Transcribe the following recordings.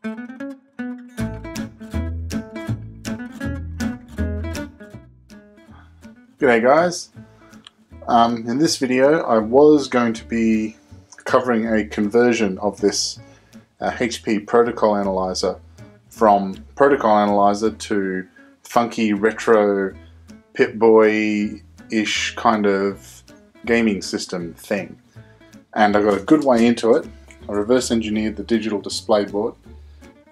G'day guys. In this video I was going to be covering a conversion of this HP protocol analyzer from protocol analyzer to funky retro Pip-Boy-ish kind of gaming system thing. And I got a good way into it. I reverse engineered the digital display board,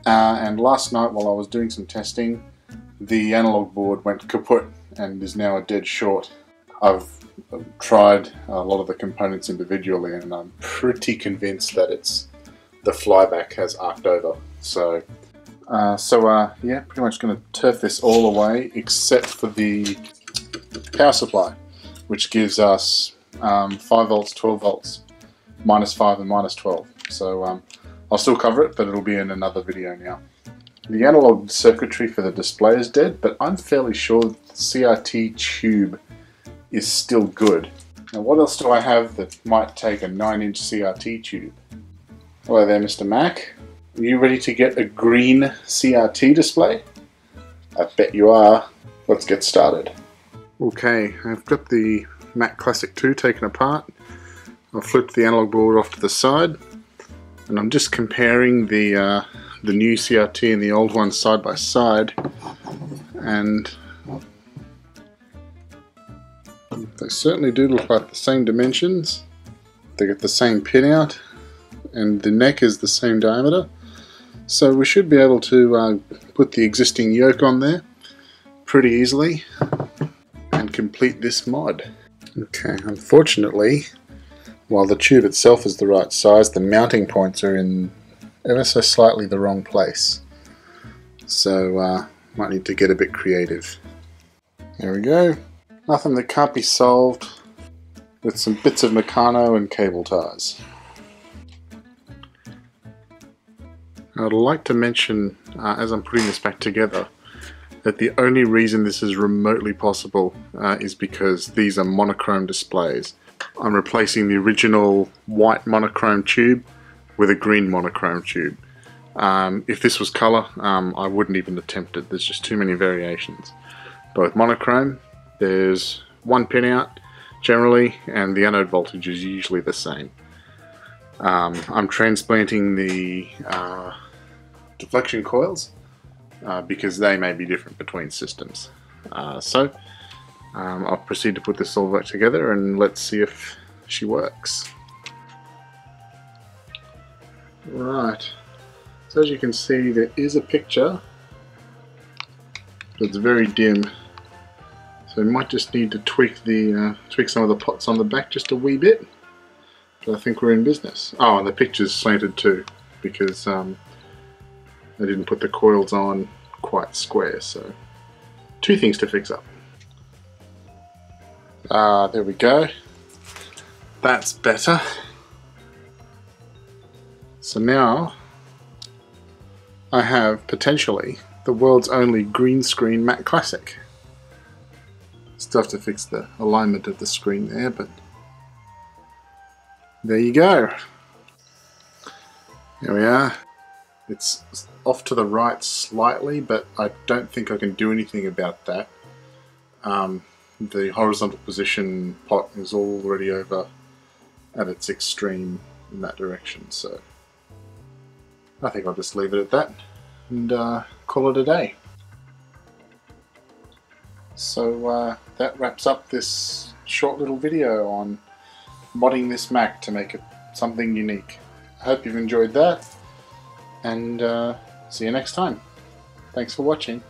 and last night while I was doing some testing, the analog board went kaput and is now a dead short. I've tried a lot of the components individually and I'm pretty convinced that it's the flyback has arced over. So yeah, pretty much going to turf this all away except for the power supply, which gives us 5 volts, 12 volts, -5 and -12. So I'll still cover it, but it'll be in another video now. The analog circuitry for the display is dead, but I'm fairly sure the CRT tube is still good. Now what else do I have that might take a 9-inch CRT tube? Hello there, Mr. Mac. Are you ready to get a green CRT display? I bet you are. Let's get started. Okay, I've got the Mac Classic 2 taken apart. I've flipped the analog board off to the side, and I'm just comparing the new CRT and the old one side by side, and they certainly do look like the same dimensions. They get the same pin out and the neck is the same diameter, so we should be able to put the existing yoke on there pretty easily and complete this mod. Okay, unfortunately, while the tube itself is the right size, the mounting points are in ever so slightly the wrong place. So might need to get a bit creative. There we go. Nothing that can't be solved with some bits of Meccano and cable ties. I'd like to mention, as I'm putting this back together, that the only reason this is remotely possible is because these are monochrome displays. I'm replacing the original white monochrome tube with a green monochrome tube. If this was color, I wouldn't even attempt it. There's just too many variations. But with monochrome, there's one pin out generally, and the anode voltage is usually the same. I'm transplanting the deflection coils because they may be different between systems. I'll proceed to put this all back together and let's see if she works. Right, so as you can see, there is a picture, but it's very dim, so we might just need to tweak some of the pots on the back just a wee bit, but I think we're in business. Oh, and the picture's slanted too, because I didn't put the coils on quite square, so 2 things to fix up. There we go. That's better. So now I have potentially the world's only green screen Mac Classic. Still have to fix the alignment of the screen there, but there you go. Here we are. It's off to the right slightly, but I don't think I can do anything about that. The horizontal position pot is already over at its extreme in that direction, so I think I'll just leave it at that and call it a day. So that wraps up this short little video on modding this Mac to make it something unique. I hope you've enjoyed that, and see you next time. Thanks for watching.